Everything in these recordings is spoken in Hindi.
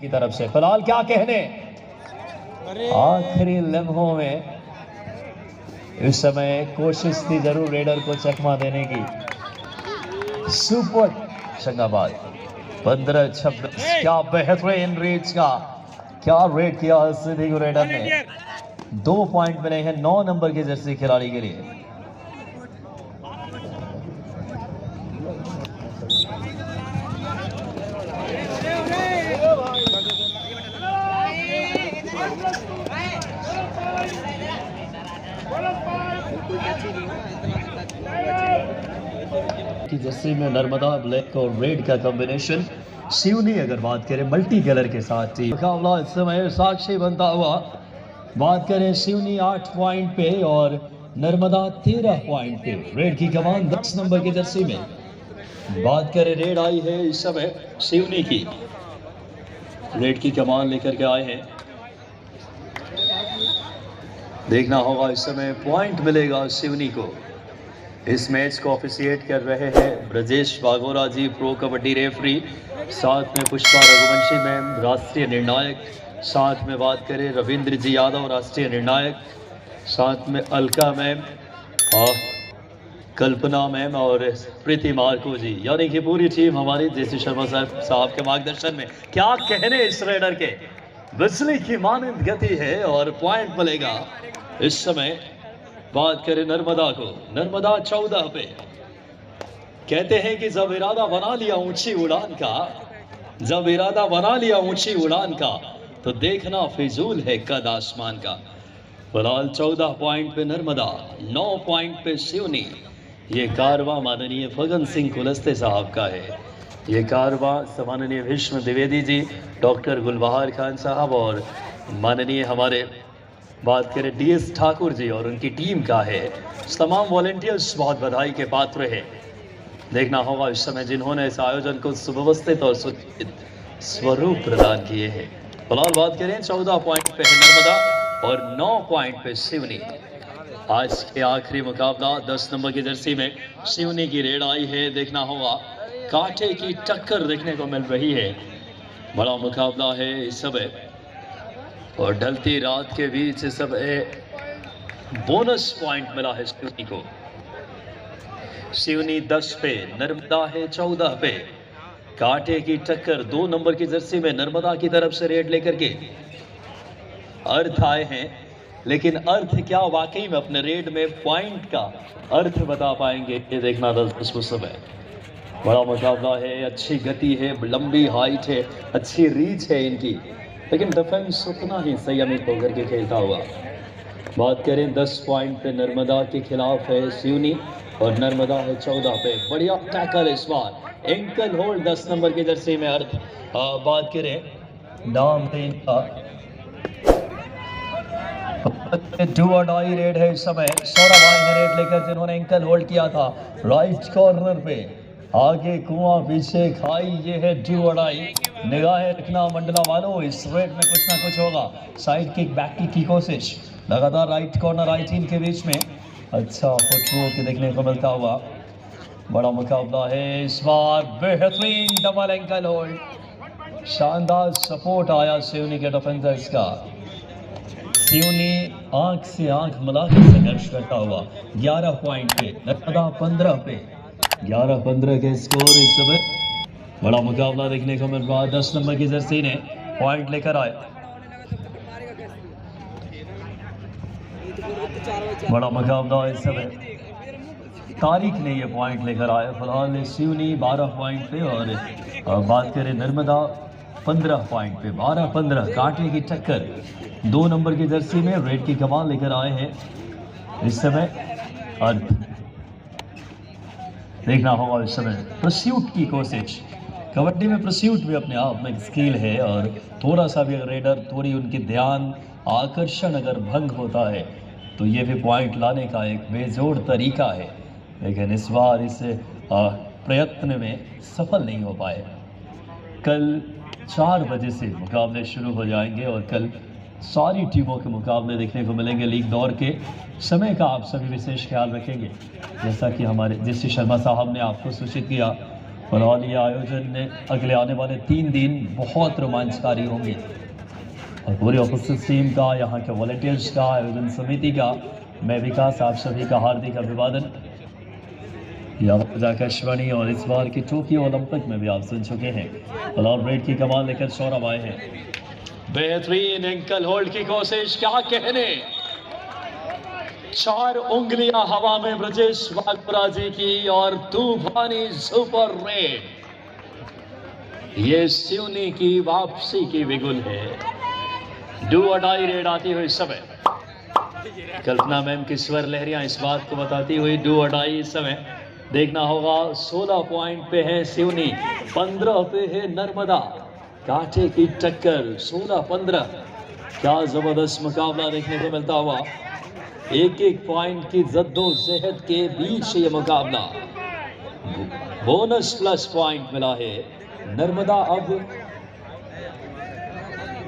की तरफ से फिलहाल क्या कहने आखिरी लम्हों में इस समय कोशिश थी जरूर रेडर को चकमा देने की। सुपर शंगाबाद 15-26 क्या बेहतरीन रीच का क्या रेड किया सिद्धि रेडर ने। 2 पॉइंट मिले हैं 9 नंबर के जर्सी खिलाड़ी के लिए। की जर्सी में नर्मदा ब्लैक और रेड का कॉम्बिनेशन। सिवनी अगर बात करें मल्टी कलर के साथ ही मुकाबला इस समय साक्षी बनता हुआ। बात करें सिवनी 8 पॉइंट पे और नर्मदा 13 पॉइंट पे। रेड की कमान 10 नंबर की जर्सी में। बात करें रेड आई है इस समय सिवनी की। रेड की कमान लेकर के आए हैं। देखना होगा इस समय पॉइंट मिलेगा सिवनी को। इस मैच को ऑफिशिएट कर रहे हैं ब्रजेश बागोरा जी, प्रो कबड्डी रेफरी। साथ में पुष्पा रघुवंशी मैम, राष्ट्रीय निर्णायक। साथ में बात करें रविंद्र जी यादव, राष्ट्रीय निर्णायक। साथ में अलका मैम और कल्पना मैम और प्रीति मार्को जी, यानी कि पूरी टीम हमारी जेसी शर्मा साहब के मार्गदर्शन में। क्या कहने इस रेडर के, बिजली की मानंद गति है और पॉइंट मिलेगा इस समय। बात करें नर्मदा को, नर्मदा 14 पे। कहते हैं कि जब इरादा बना लिया ऊंची उड़ान का, जब इरादा बना लिया ऊंची उड़ान का, तो देखना फिजूल है कद आसमान का। फिलहाल 14 पॉइंट पे नर्मदा, 9 पॉइंट पे सिवनी। ये कारवां माननीय फगन सिंह कुलस्ते साहब का है। ये कारवां माननीय भीष्म द्विवेदी जी, डॉक्टर गुलबहार खान साहब और माननीय हमारे बात करें डीएस ठाकुर जी और उनकी टीम का है। तमाम वॉलेंटियर्स बहुत बधाई के पात्र हैं। देखना होगा इस समय जिन्होंने इस आयोजन को सुव्यवस्थित और सुचित स्वरूप प्रदान किए हैं। फिलहाल बात करें 14 पॉइंट पे है नर्मदा और 9 पॉइंट पे सिवनी। आज के आखिरी मुकाबला 10 नंबर की जर्सी में सिवनी की रेड आई है। देखना होगा कांटे की टक्कर देखने को मिल रही है। बड़ा मुकाबला है इस समय और ढलती रात के बीच इस समय बोनस पॉइंट मिला है सिवनी को। सिवनी 10 पे, नर्मदा है 14 पे। कांटे की टक्कर 2 नंबर की जर्सी में नर्मदा की तरफ से रेड लेकर के अर्थ आए हैं। लेकिन अर्थ क्या वाकई में अपने रेड में पॉइंट का अर्थ बता पाएंगे, ये देखना 10 उस समय। बड़ा मुकाबला है, अच्छी गति है, लंबी हाइट है, अच्छी रीच है इनकी, लेकिन डिफेंस उतना ही संयमित होकर के खेलता हुआ। बात करें 10 पॉइंट पे नर्मदा के खिलाफ है सिवनी और नर्मदा है 14 पे। बढ़िया टैकल इस बार, एंकल होल्ड 10 नंबर की जर्सी में अर्थ। बात करें नाम है इनका, डू और डाई रेड है इस समय। सौरभ भाई ने रेड लेकर जिन्होंने एंकल होल्ड किया था राइट कॉर्नर पे। आगे कुआं पीछे खाई, ये है डू और डाई। निगाहें रखना मंडला वालों, इस रेड में कुछ ना कुछ होगा। साइड किक, बैक किक की कोशिश लगातार राइट कॉर्नर राइट टीम के बीच में। अच्छा फुटवर्क देखने को मिलता हुआ। बड़ा मुकाबला है इस बार, बेहतरीन डबल एंकल होल्ड। शानदार सपोर्ट आया सिवनी के डिफेंडर्स का। सिवनी आंख से आंख मिलाकर संघर्ष करता हुआ 11 पॉइंट पे, नर्मदा 15 पे। 11-15 के स्कोर इस समय। बड़ा मुकाबला देखने को मिल रहा है। 10 नंबर की जर्सी ने पॉइंट लेकर आए। बड़ा मुकाबला इस समय, तारिक ने ये पॉइंट लेकर आए। फिलहाल सिवनी 12 पॉइंट पे और बात करें नर्मदा 15 पॉइंट पे। 12-15 कांटे की टक्कर 2 नंबर की जर्सी में रेड की कमान लेकर आए हैं इस समय अर्थ। देखना होगा इस समय प्रस्यूट की कोशिश। कबड्डी में प्रस्यूट भी अपने आप में स्किल है और थोड़ा सा भी अगर रेडर थोड़ी उनकी ध्यान आकर्षण अगर भंग होता है तो ये भी पॉइंट लाने का एक बेजोड़ तरीका है। लेकिन इस बार इस प्रयत्न में सफल नहीं हो पाए। कल 4 बजे से मुकाबले शुरू हो जाएंगे और कल सारी टीमों के मुकाबले देखने को मिलेंगे। लीग दौर के समय का आप सभी विशेष ख्याल रखेंगे, जैसा कि हमारे जेसी शर्मा साहब ने आपको सूचित किया। फिलहाल ये आयोजन अगले आने वाले 3 दिन बहुत रोमांचकारी होंगे और पूरी ऑफिसर्स टीम का, यहाँ के वॉलंटियर्स का, आयोजन समिति का, मैं विकास, आप सभी का हार्दिक अभिवादन। आकाशवाणी और इस बार की टोक्यो ओलंपिक में भी आप सुन चुके हैं। फिलहाल रेड की कमाल लेकर सौरभ आए हैं। बेहतरीन एंकल होल्ड की कोशिश, क्या कहने, 4 उंगलियां हवा में ब्रजेश वाघोरा जी की और तूफानी सुपर रेड। ये सिवनी की वापसी की बिगुल है। डू और डाई रेड आती हुई समय कल्पना मैम की स्वर लहरियां इस बात को बताती हुई डू और डाई इस समय देखना होगा। 16 पॉइंट पे है सिवनी, 15 पे है नर्मदा। कांटे की टक्कर 16-15, क्या जबरदस्त मुकाबला देखने को मिलता हुआ। एक पॉइंट की जद्दोजहद के बीच ये मुकाबला, बोनस प्लस पॉइंट मिला है नर्मदा। अब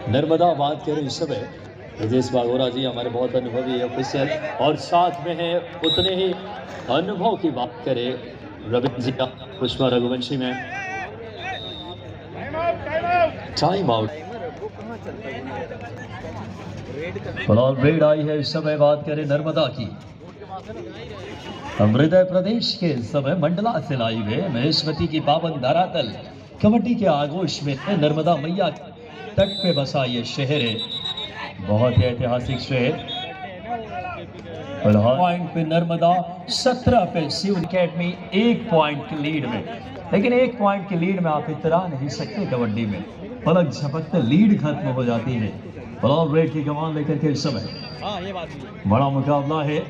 नर्मदा बात करें इस समय ब्रजेश वाघोरा जी हमारे बहुत अनुभवी ऑफिसर, और साथ में है उतने ही अनुभव की बात करें रविंद्र जी का, पुष्पा रघुवंशी में टाइम आउट। फिलहाल रेड आई है इस समय, बात करें नर्मदा की। हृदय प्रदेश के समय मंडला से लाइव है महेश्वती की पावन धरातल, कबड्डी के आगोश में नर्मदा मैया तट पे बसा ये शहर है, बहुत ही ऐतिहासिक शहर। पॉइंट पे नर्मदा, 17 पे शिव अकेडमी 1 पॉइंट की लीड में। लेकिन 1 पॉइंट की लीड में आप इतरा नहीं सकते कबड्डी में, पलक झपकते लीड खत्म हो जाती है। फिलहाल रेड की कमान लेकर के इस समय बड़ा मुकाबला है,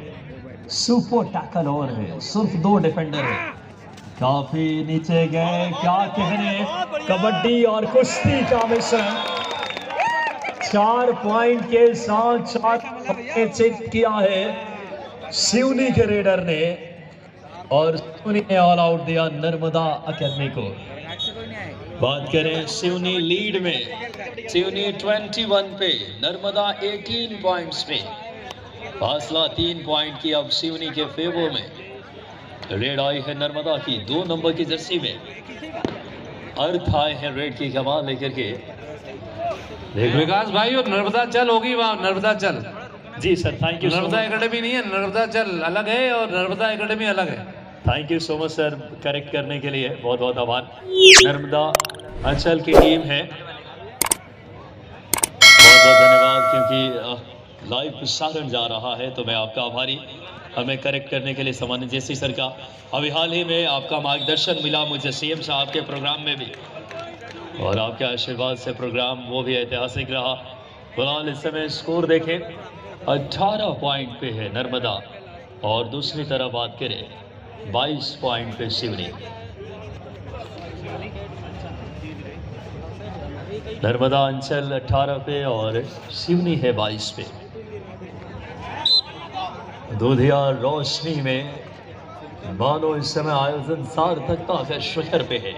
सुपर टैकल और है, सिर्फ 2 डिफेंडर है, काफी नीचे गए, क्या कहने, कबड्डी और कुश्ती का मिश्रण। 4 पॉइंट के साथ 4 चिट किया है सिवनी के रेडर ने, और सिवनी ने ऑल आउट दिया नर्मदा अकेडमी को। बात करें सिवनी लीड में, सिवनी 21 पे, नर्मदा 18 पॉइंट्स पे, फासला 3 पॉइंट की अब सिवनी के फेवर में। रेड आई है नर्मदा की 2 नंबर की जर्सी में, अर्थ आए हैं रेड की कमान लेकर के। विकास भाई, और नर्मदा चल होगी वहाँ, नर्मदा चल। जी sir, thank you. Narmada academy नहीं है, नर्मदा चल अलग है और नर्मदा एकेडमी अलग है। Thank you so much sir, correct करने के लिए बहुत बहुत आभार। नर्मदा अंचल की टीम है, बहुत बहुत धन्यवाद, क्योंकि लाइव प्रसारण जा रहा है तो मैं आपका आभारी, हमें करेक्ट करने के लिए सामान्य जैसी सर का। अभी हाल ही में आपका मार्गदर्शन मिला मुझे सीएम साहब के प्रोग्राम में भी, और आपके आशीर्वाद से प्रोग्राम वो भी ऐतिहासिक रहा। फिलहाल इस समय स्कोर देखें, 18 पॉइंट पे है नर्मदा, और दूसरी तरफ बात करें 22 पॉइंट पे सिवनी। नर्मदा अंचल 18 पे और सिवनी है 22 पे। दूधिया रोशनी में मानो इस समय आयोजन सार्थकता के शिखर पे है।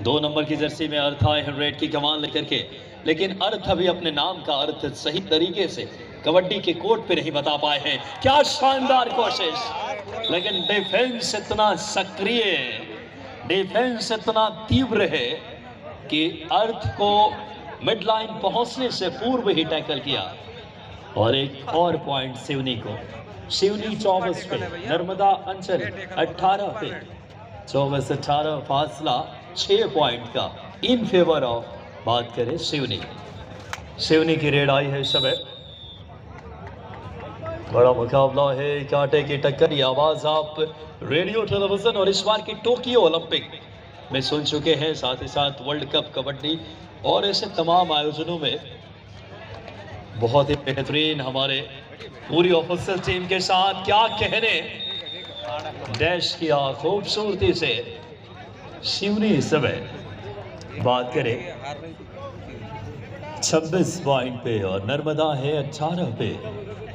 2 नंबर की जर्सी में अर्थ आए हैं रेड की कमान लेकर के, लेकिन अर्थ अभी अपने नाम का अर्थ सही तरीके से कबड्डी के कोर्ट पे नहीं बता पाए हैं। क्या शानदार कोशिश, लेकिन डिफेंस इतना सक्रिय, डिफेंस इतना तीव्र है कि अर्थ को मिड लाइन पहुंचने से पूर्व ही टैकल किया। और एक और पॉइंट सिवनी को, सिवनी 24 पे, नर्मदा अंचल 18 पे, 24-18 फासला 6 पॉइंट का इन फेवर ऑफ, बात करें सिवनी। सिवनी की रेड आई है इस समय, बड़ा मुकाबला है, कांटे की टक्कर। ये आवाज आप रेडियो टेलीविजन और इस बार की टोक्यो ओलंपिक में सुन चुके हैं, साथ ही साथ वर्ल्ड कप कबड्डी और ऐसे तमाम आयोजनों में बहुत ही बेहतरीन हमारे पूरी ऑफिशियल टीम के साथ, क्या कहने, डैश किया खूबसूरती से सिवनी इस समय। बात करें 26 पॉइंट पे और नर्मदा है 18 पे।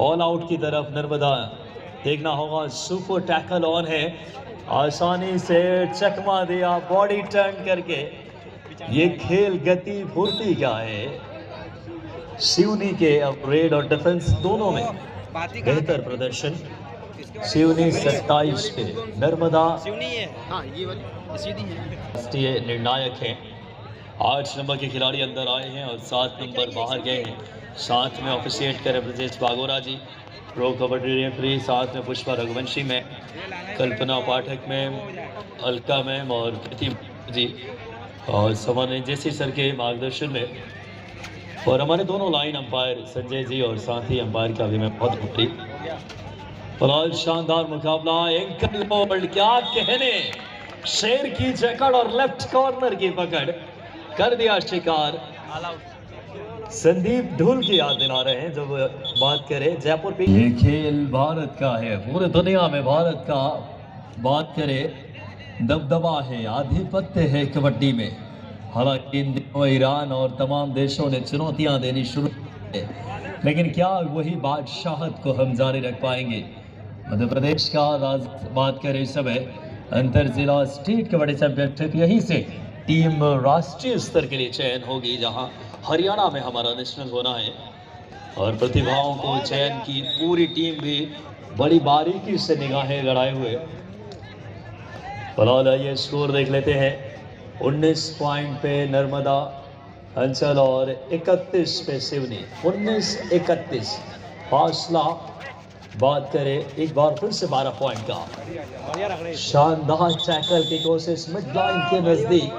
ऑल आउट की तरफ नर्मदा, देखना होगा सुपर टैकल ऑन है, आसानी से चकमा दिया बॉडी टर्न करके। ये खेल गति फुर्ती का है सिवनी के, अब रेड और डिफेंस दोनों में बेहतर प्रदर्शन। सिवनी 27 पे, नर्मदा राष्ट्रीय निर्णायक हैं। 8 नंबर के खिलाड़ी अंदर आए हैं और 7 नंबर बाहर गए हैं। साथ में ऑफिशिएट करे ब्रजेश बागोरा जी, प्रो कबड्डी रेफरी, साथ में पुष्पा रघुवंशी में, कल्पना पाठक में, अलका मैम और प्रीति जी और सवाने जैसी सर के मार्गदर्शन में, और हमारे दोनों लाइन अंपायर संजय जी और साथ ही अंपायर का भी मैं बहुत खुशी। फिलहाल शानदार मुकाबला, एंकल होल्ड, क्या कहने, शेर की जकड़ और लेफ्ट कॉर्नर की पकड़ कर दिया शिकार। संदीप ढूल की याद दिला रहे हैं जब बात करें जयपुर पे। ये खेल भारत का है, पूरे दुनिया में भारत का बात करें दबदबा है, आधिपत्य है कबड्डी में। हालांकि इन दिनों ईरान और तमाम देशों ने चुनौतियां देनी शुरू की, लेकिन क्या वही बादशाहत को हम जारी रख पाएंगे। मध्य प्रदेश का बात करें इस समय अंतर जिला स्टेट कबड्डी चैंपियनशिप, यहीं से टीम राष्ट्रीय स्तर के लिए चयन होगी, जहां हरियाणा में हमारा नेशनल होना है। और प्रतिभाओं को चयन की पूरी टीम भी बड़ी बारीकी से निगाहें गड़ाए हुए। फिलहाल ये स्कोर देख लेते हैं। 19 पॉइंट पे नर्मदा अंचल और 31 पे सिवनी। 19-31 फासला बात करें एक बार फिर से 12 पॉइंट का। शानदार टैकल की कोशिश मिड लाइन के नजदीक,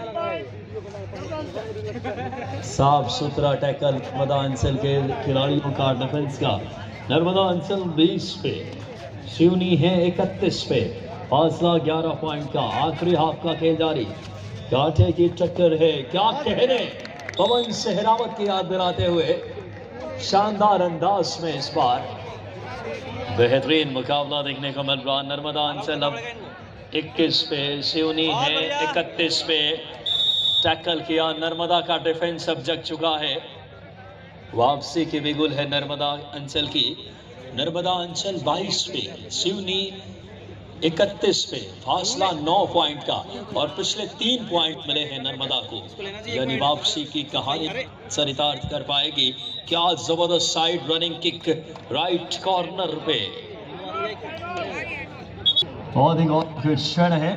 साफ सुथरा टैकल नर्मदा अंचल के खिलाड़ियों का डिफेंस का। नर्मदा अंचल 20 पे, सिवनी है 31 पे, फासला 11 पॉइंट का। आखिरी हाफ का खेल जारी, कांटे की टक्कर है, क्या कहने, पवन सहरावत की याद दिलाते हुए शानदार अंदाज में इस बार बेहतरीन मुकाबला देखने को मिल रहा। नर्मदा अंचल अब 21 पे, सिवनी है 31 पे। टैकल किया, नर्मदा का डिफेंस अब जग चुका है। वापसी की बिगुल है नर्मदा अंचल की। नर्मदा अंचल 22 पे, सिवनी 31 पे, फासला 9 पॉइंट का और पिछले 3 पॉइंट मिले हैं नर्मदा को, यानी वापसी की कहानी चरितार्थ कर पाएगी। क्या जबरदस्त side running kick right corner पे, बहुत ही क्षण है।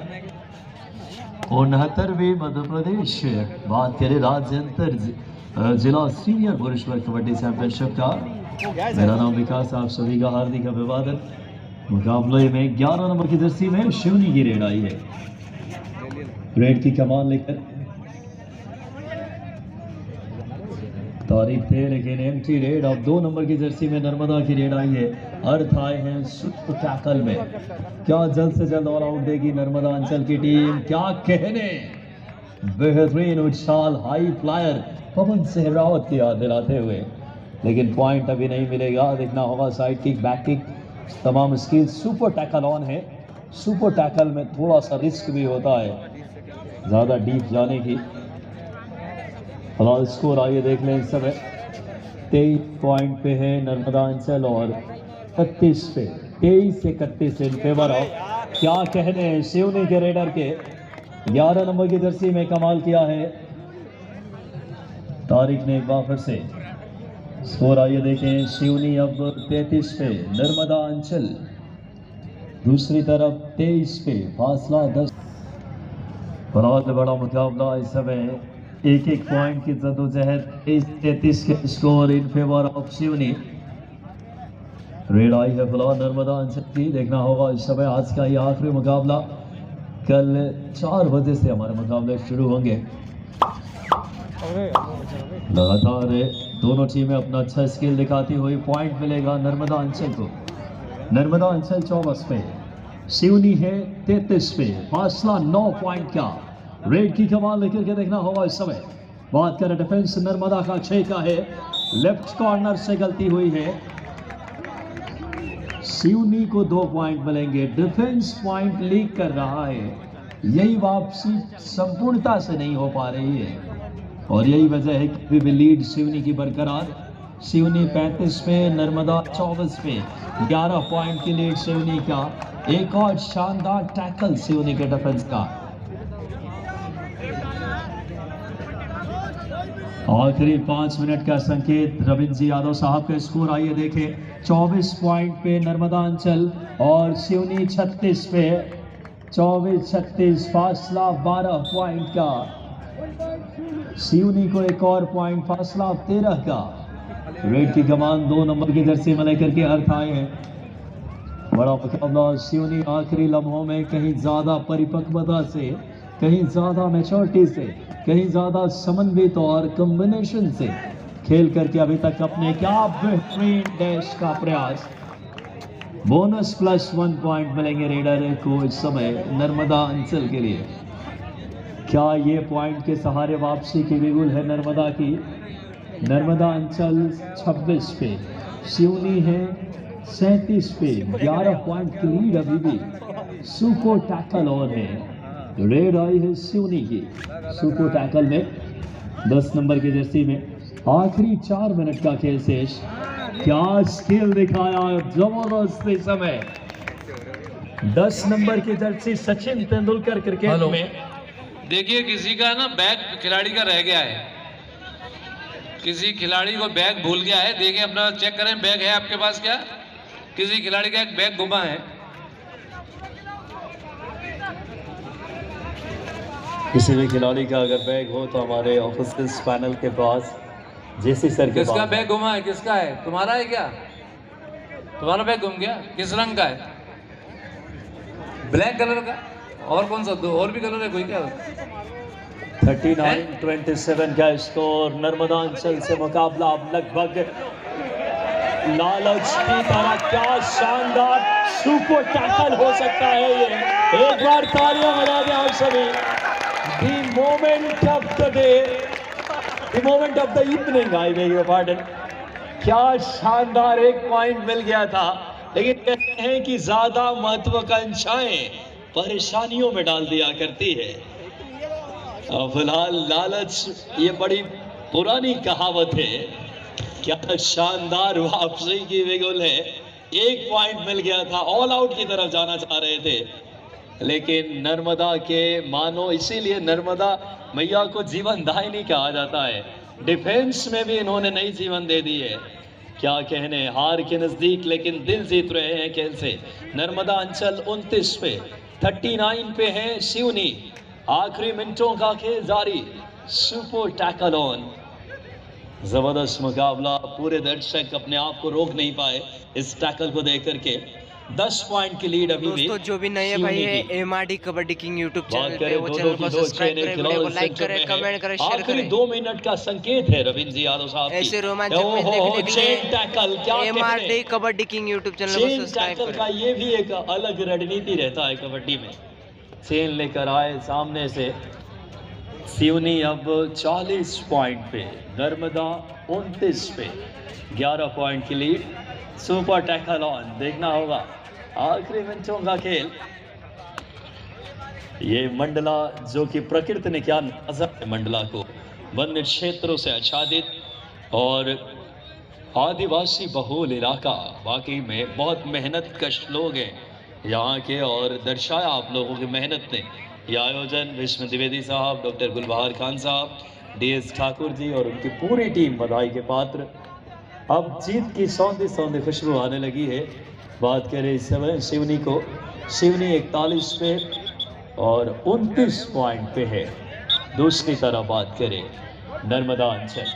69वीं मध्य प्रदेश बात करें राज्य अंतर जिला सीनियर पुरुष वर्ग कबड्डी चैंपियनशिप का। मेरा नाम विकास, आप सभी का हार्दिक अभिवादन। मुकाबले में 11 नंबर की जर्सी में शिवनी की रेड आई है। रेड की कमान लेकर तारीख थे, लेकिन एम्प्टी रेड। अब 2 नंबर की जर्सी में नर्मदा की रेड आई है। अर्थ आए हैं सुपर टैकल में, क्या जल्द से जल्द ऑल आउट देगी नर्मदा अंचल की टीम, क्या कहने, बेहतरीन उछाल, हाई फ्लायर पवन सहरावत की याद दिलाते हुए, लेकिन पॉइंट अभी नहीं मिलेगा। देखना होगा साइड किक, बैक किक, तमाम स्किल। सुपर टैकल ऑन है। सुपर टैकल में थोड़ा सा रिस्क भी होता है ज़्यादा डीप जाने की। फिलहाल स्कोर आइए देख लें इस समय। 23 पॉइंट पे है नर्मदा अंचल और 31 पे, 23-31 इन फेवर ऑफ, क्या कहने, सिवनी के रेडर के 11 नंबर की जर्सी में कमाल किया है तारिक ने एक बार फिर से। स्कोर आइए देखें। सिवनी अब 33 पे, नर्मदा अंचल दूसरी तरफ 23 पे, फासला 10। बहुत बड़ा मुकाबला इस समय, एक पॉइंट की जद्दोजहद। 33 के score in favour of Seoni. Raid आई है फिलहाल नर्मदा अंचल की। देखना होगा इस समय आज का ये आखिरी मुकाबला। कल 4 बजे से हमारे मुकाबले शुरू होंगे। लगातार दोनों टीमें अपना अच्छा स्किल दिखाती हुई। पॉइंट मिलेगा नर्मदा अंचल को। नर्मदा अंचल 24 पे, सिवनी है 33 पे, फासला 9 पॉइंट का। रेड की कमाल लेकर के देखना होगा इस समय। बात करें डिफेंस नर्मदा का 6 का है, लेफ्ट कॉर्नर से गलती हुई है। सिवनी को 2 पॉइंट मिलेंगे। डिफेंस पॉइंट लीक कर रहा है, यही वापसी संपूर्णता से नहीं हो पा रही है और यही वजह है कि भी लीड सिवनी की बरकरार। सिवनी 35 पे, नर्मदा 24 पे, 11 पॉइंट की लीड सिवनी का। एक और शानदार टैकल सिवनी के डिफेंस का। आखिरी 5 मिनट का संकेत रविंद्र जी यादव साहब का। स्कोर आइए देखें। 24 पॉइंट पे नर्मदा अंचल और सिवनी 36 पे। 24-36 फासला 12 पॉइंट का। सिवनी को एक और पॉइंट फासला 13 का। रेड की कमान 2 नंबर की जर्सी में लेकर के अर्थ आए हैं। बड़ा मुकाबला। सिवनी आखिरी लम्हों में कहीं ज्यादा परिपक्वता से, कहीं ज्यादा मैच्योरिटी से, कहीं ज्यादा समन्वित और कॉम्बिनेशन से खेल करके अभी तक अपने क्या बेहतरीन डैश का प्रयास। बोनस +1 पॉइंट मिलेंगे रेडर को इस समय नर्मदा अंचल के लिए। क्या ये पॉइंट के सहारे वापसी की बिगुल है नर्मदा की? नर्मदा अंचल 26 पे, सिवनी है 37 पे। 11 पॉइंट की लीड अभी भी सुको टैकल ऑन है। रेड आई है सिवनी की। सुको टैकल में 10 नंबर की जर्सी में आखिरी 4 मिनट का खेल शेष। क्या स्किल दिखाया जबरदस्त इस समय। 10 नंबर की जर्सी सचिन तेंदुलकर क्रिकेट में। देखिए किसी का ना बैग खिलाड़ी का रह गया है, किसी खिलाड़ी को बैग भूल गया है। देखिए अपना चेक करें, बैग है आपके पास क्या? किसी खिलाड़ी का एक बैग गुमा है। किसी भी खिलाड़ी का अगर बैग हो तो हमारे ऑफिसर्स पैनल के पास जेसी सर के किसका पास। बैग गुमा है? किसका है? तुम्हारा है क्या? तुम्हारा बैग गुम गया? किस रंग का है? ब्लैक कलर का? और कौन सा? दो और भी कलर है कोई क्या? 39-27 का स्कोर। नर्मदा अंचल से मुकाबला अब लगभग लालच की तरह। क्या शानदार सुपर टैकल हो सकता है ये। एक बार तालियां बजा दें आप सभी। The moment of the day, the moment of the evening, I beg your pardon. क्या शानदार एक पॉइंट मिल गया था, लेकिन कहते हैं कि ज्यादा महत्वाकांक्षाएं परेशानियों में डाल दिया करती है। फिलहाल लालच ये बड़ी पुरानी कहावत है। क्या शानदार वापसी की बिगुल है। 1 पॉइंट मिल गया था, ऑल आउट की तरफ जाना चाह रहे थे, लेकिन नर्मदा के मानो, इसीलिए नर्मदा मैया को जीवन दायिनी कहा जाता है। डिफेंस में भी इन्होंने नई जीवन दे दी है। क्या कहने, हार के नजदीक लेकिन दिल जीत रहे हैं खेल से। नर्मदा अंचल 29 पे, 39 पे है सिवनी। आखिरी मिनटों का खेल जारी। Super tackle on. जबरदस्त मुकाबला। पूरे दर्शक अपने आप को रोक नहीं पाए इस टैकल को देख करके। 10 पॉइंट की लीड अभी भी। दोस्तों जो भी नए भाई है MRD kabaddi king YouTube channel पे, वो चैनल को सब्सक्राइब करें, वीडियो को लाइक करें, कमेंट करें, शेयर करें। 2 मिनट का संकेत है रविंद्र जी यादव साहब। ऐसे रोमांचक में देखने के लिए टैकल, क्या MRD kabaddi king YouTube channel को सब्सक्राइब टैकल का करें। ये भी एक अलग रणनीति रहता है कबड्डी में। चेन लेकर आए सामने से। सिवनी अब 40 पॉइंट पे, नर्मदा 29 पे। 11 पॉइंट की लीड। Super tackle on. देखना होगा आखिरी मिनटों का खेल। ये मंडला, जो कि प्रकृति ने क्या नवाजा है मंडला को, वन्य क्षेत्रों से आच्छादित और आदिवासी बहुल इलाका। वाकई में बहुत मेहनत कश लोग हैं यहाँ के, और दर्शाया आप लोगों की मेहनत ने। यह आयोजन विष्णु द्विवेदी साहब, डॉक्टर गुलबहार खान साहब, DS ठाकुर जी और उनकी पूरी टीम बधाई के पात्र। अब जीत की सौंधी सौंधी खुशबू आने लगी है। बात करें इस समय सिवनी को, सिवनी 41 पे और 29 पॉइंट पे है। दूसरी तरफ बात करें नर्मदा अंचल,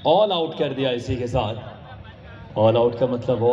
ऑल आउट कर दिया इसी के साथ। ऑल आउट का मतलब